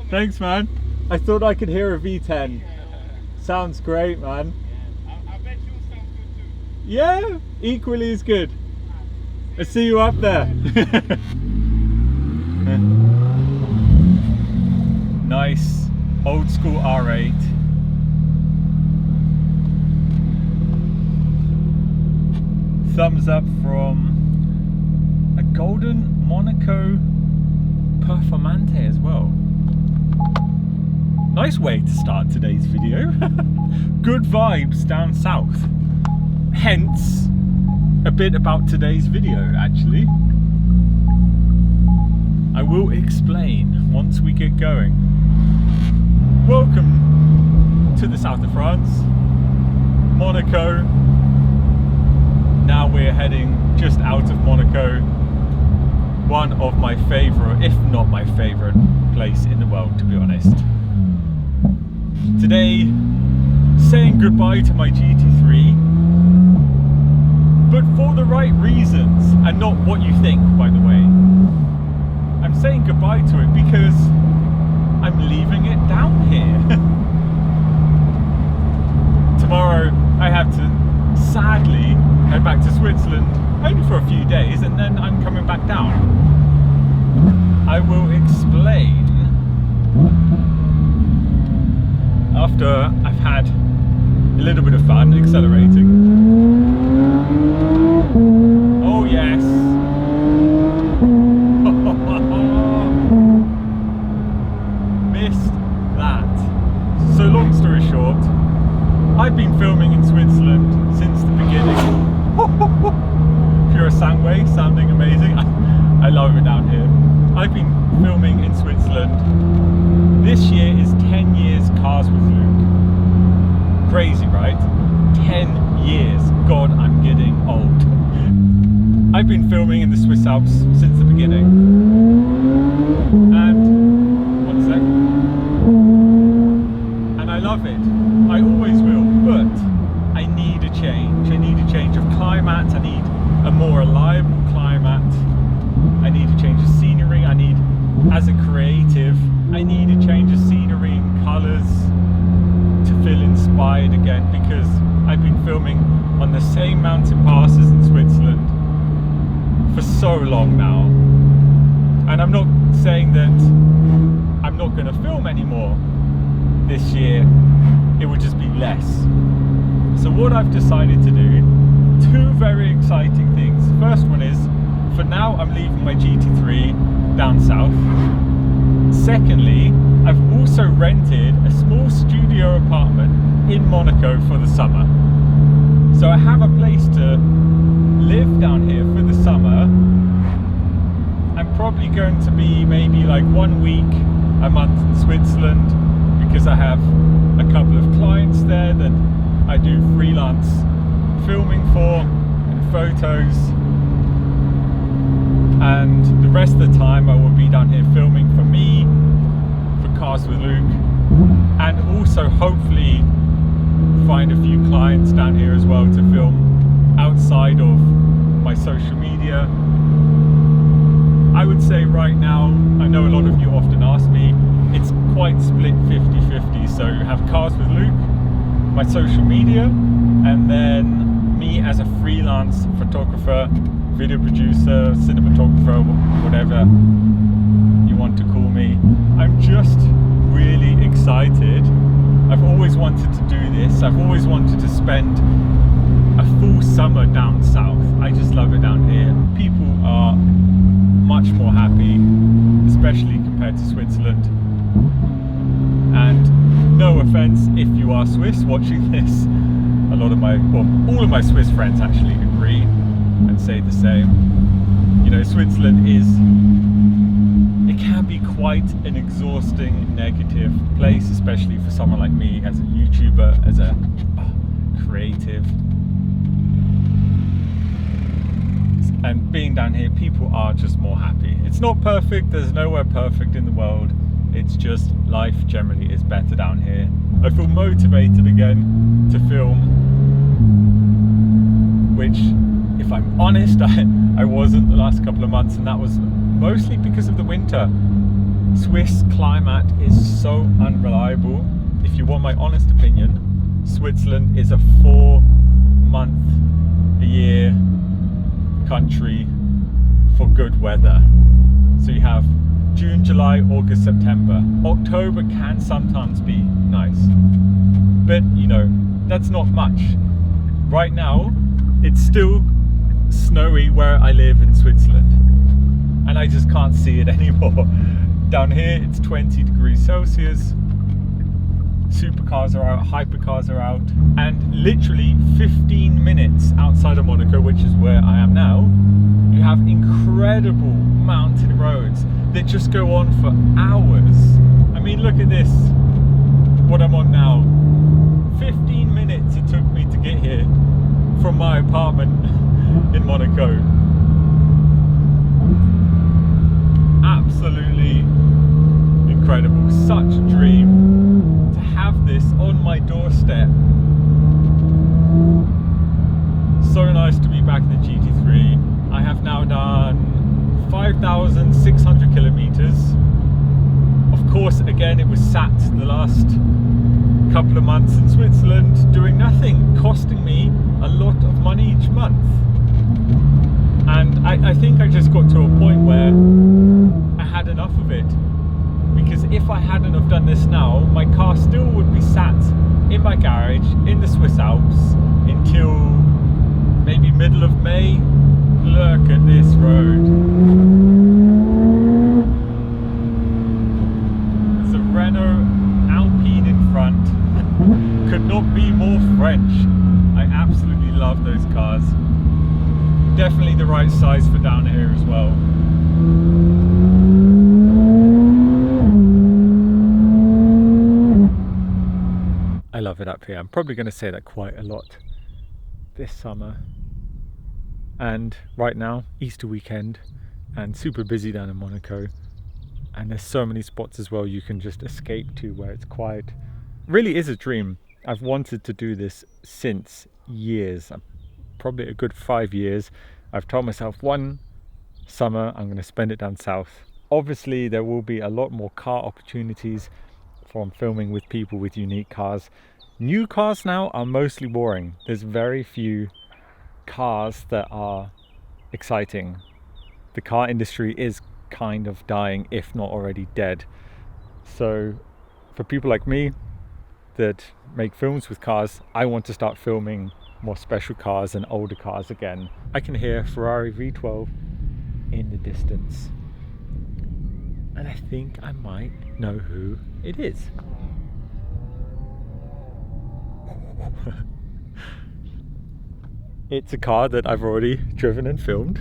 Thanks, man. I thought I could hear a V10. Sounds great, man. I bet you sound good too. Yeah, equally as good. I see you up there. Nice old school R8. Thumbs up from a golden Monaco Performante as well. Nice way to start today's video. Good vibes down south. Hence, a bit about today's video actually. I will explain once we get going. Welcome to the south of France, Monaco. Now we're heading just out of Monaco. One of my favourite, if not my favourite place in the world, to be honest. Today, saying goodbye to my GT3, but for the right reasons, and not what you think, by the way. I'm saying goodbye to it because I'm leaving it down here. Tomorrow, I have to sadly head back to Switzerland, only for a few days, and then I'm coming back down. I will explain after I've had a little bit of fun accelerating. Oh yes. Missed that. So long story short, I've been filming in Switzerland since the beginning. Pure Sangway, sounding amazing. I love it down here. I've been filming in Switzerland. This year is 10 years Cars with Luke. Crazy, right? 10 years. God, I'm getting old. I've been filming in the Swiss Alps since the beginning. And, one sec. And I love it. I always will, but I need a change. I need a change of climate. I need a more reliable climate. I need a change of scenery. I need, as a creative, I need a change of scenery and colours to feel inspired again, because I've been filming on the same mountain passes in Switzerland for so long now. And I'm not saying that I'm not going to film anymore this year. It would just be less. So what I've decided to do, two very exciting things. First one is, for now I'm leaving my GT3 down south. Secondly, I've also rented a small studio apartment in Monaco for the summer. So I have a place to live down here for the summer. I'm probably going to be maybe like 1 week a month in Switzerland, because I have a couple of clients there that I do freelance filming for and photos. And the rest of the time I will be down here filming for me, for Cars with Luke, and also hopefully find a few clients down here as well to film outside of my social media. I would say right now, I know a lot of you often ask me, it's quite split 50-50. So you have Cars with Luke, my social media, and then me as a freelance photographer, video producer, cinematographer, whatever you want to call me. I'm just really excited. I've always wanted to do this. I've always wanted to spend a full summer down south. I just love it down here. People are much more happy, especially compared to Switzerland. And no offense if you are Swiss watching this, a lot of my, well, all of my Swiss friends actually agree and say the same. You know, Switzerland is, it can be quite an exhausting, negative place, especially for someone like me as a YouTuber, as a creative. And being down here, people are just more happy. It's not perfect, there's nowhere perfect in the world. It's just life generally is better down here. I feel motivated again to film, which, if I'm honest, I wasn't the last couple of months, and that was mostly because of the winter. Swiss climate is so unreliable. If you want my honest opinion, Switzerland is a 4-month a year country for good weather. So you have June, July, August, September. October can sometimes be nice, but you know, that's not much. Right now, it's still snowy where I live in Switzerland, and I just can't see it anymore. Down here, it's 20 degrees Celsius. Supercars are out, hypercars are out, and literally 15 minutes outside of Monaco, which is where I am now, you have incredible mountain roads that just go on for hours. I mean, look at this, what I'm on now. 15 minutes it took me to get here from my apartment in Monaco. Absolutely incredible, such a dream to have this on my doorstep. So nice to be back in the GT3. I have now done 5,600 kilometers. Of course, again, it was sat the last couple of months in Switzerland doing nothing, costing me a lot of money each month. And I think I just got to a point where I had enough of it, because if I hadn't have done this now, my car still would be sat in my garage in the Swiss Alps until maybe middle of May. Look at this road. There's a Renault Alpine in front. Could not be more French. I absolutely love those cars. Definitely the right size for down here as well. I love it up here. I'm probably going to say that quite a lot this summer. And right now, Easter weekend, and super busy down in Monaco. And there's so many spots as well you can just escape to where it's quiet. Really is a dream. I've wanted to do this since years, probably a good 5 years. I've told myself one summer I'm going to spend it down south. Obviously there will be a lot more car opportunities from filming with people with unique cars. New cars now are mostly boring. There's very few cars that are exciting. The car industry is kind of dying, if not already dead. So for people like me that make films with cars, I want to start filming more special cars and older cars again. I can hear Ferrari V12 in the distance, and I think I might know who it is. It's a car that I've already driven and filmed.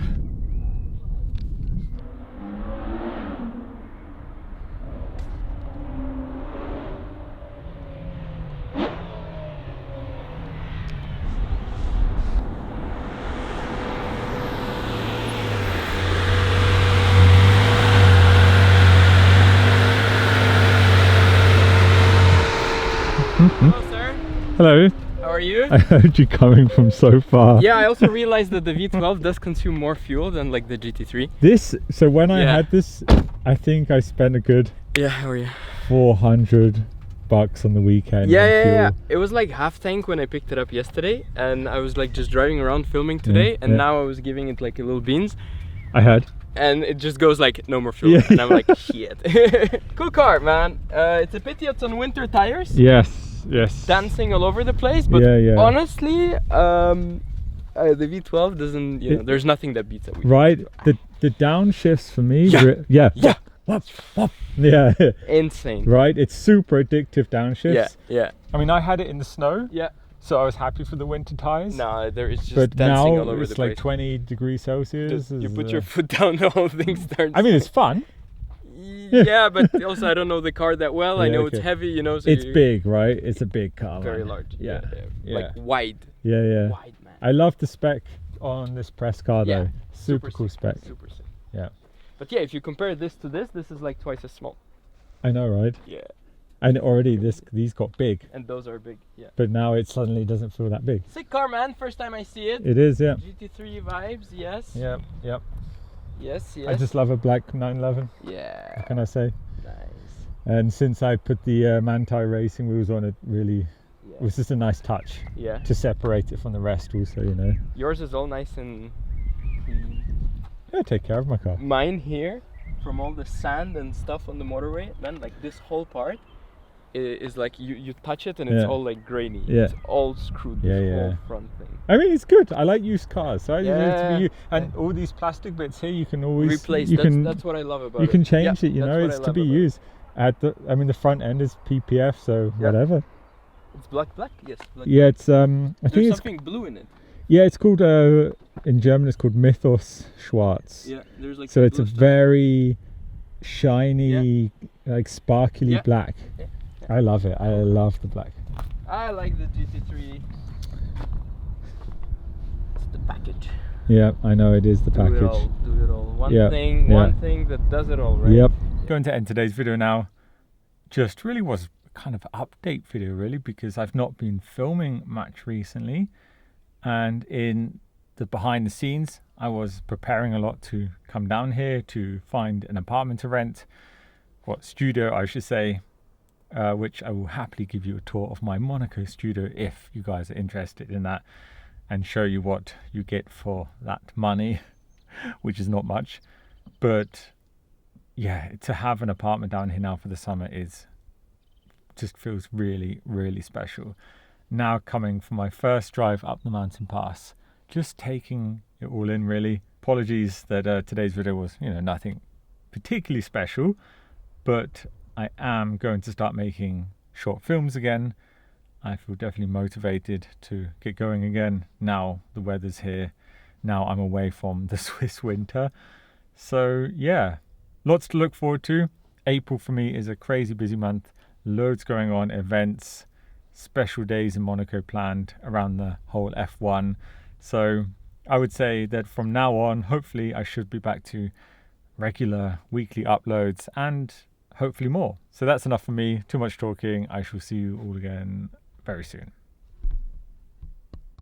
Hello, sir. Hello. How are you? I heard you coming from so far. Yeah, I also realized that the V12 does consume more fuel than like the GT3. So when I Yeah. had this, I think I spent a good Yeah, how are you? $400 on the weekend. Yeah, on yeah, fuel. yeah. It was like half tank when I picked it up yesterday, and I was like just driving around filming today, and yeah. now I was giving it like a little beans, I heard. and it just goes like no more fuel, Yeah. and I'm like shit. Cool car, man. It's a pity it's on winter tires. Yes, yes. Dancing all over the place, but Yeah. honestly, the V12 doesn't. You know, there's nothing that beats it. Right, the downshifts for me. Yeah. Yeah. Yeah. Yeah. Insane. Right, it's super addictive downshifts. Yeah, yeah, I mean, I had it in the snow, yeah. so I was happy for the winter tires. No, there is just but dancing now all over it's the like place. 20 degrees Celsius. Just, you is, put your foot down, the whole thing starts. I mean, it's fun. Yeah, but also I don't know the car that well. I Yeah, know okay. it's heavy, you know. So It's big, right? It's a big car. very man. large. Yeah. Like wide. Yeah. Wide, man. I love the spec on this press car Yeah, though. Super cool sick, spec. Super sick. Yeah. But yeah, if you compare this to this is like twice as small. I know, right? Yeah. And already these got big, and those are big. Yeah. but now it suddenly doesn't feel that big. Sick car, man. First time I see it. It is, yeah. GT3 vibes. Yes. Yep, yep. Yes. Yes. I just love a black 911. Yeah. What can I say? Nice. And since I put the Manti racing wheels on, it really Yeah. was just a nice touch Yeah. to separate it from the rest. Also, you know. Yours is all nice and clean. Yeah, I take care of my car. Mine here, from all the sand and stuff on the motorway, man, like this whole part is like you touch it and it's Yeah. all like grainy. Yeah. It's all screwed. This Yeah, yeah. whole front thing. I mean, it's good. I like used cars, so I just need to Yeah. be and all these plastic bits here, you can always Replace. You That's what I love about it. you can change Yeah, it. You that's know, what it's I to love be about it. used. I mean, the front end is PPF, so Yeah. whatever. It's black. Yes. Black. Yeah, it's I There's think it's something blue in it. yeah, it's called in German it's called Mythos Schwarz. Yeah. There's like. So some it's a blue stuff. very shiny, like sparkly Yeah. black. Yeah. I love it. I love the black. I like the GT3. It's the package. Yeah, I know it is the package. Do it all. One Yeah, thing. yeah. One thing that does it all, right? Yep. Going to end today's video now. Just really was kind of update video really, because I've not been filming much recently, and in the behind the scenes I was preparing a lot to come down here to find an apartment to rent, studio I should say, which I will happily give you a tour of my Monaco studio if you guys are interested in that, and show you what you get for that money, which is not much. But yeah, to have an apartment down here now for the summer just feels really, really special. Now coming for my first drive up the mountain pass, just taking it all in really. Apologies that today's video was, nothing particularly special, but I am going to start making short films again. I feel definitely motivated to get going again. Now the weather's here. Now I'm away from the Swiss winter. So yeah, lots to look forward to. April for me is a crazy busy month. Loads going on, events, special days in Monaco planned around the whole F1. So I would say that from now on, hopefully I should be back to regular weekly uploads and hopefully more. So that's enough for me. Too much talking. I shall see you all again very soon.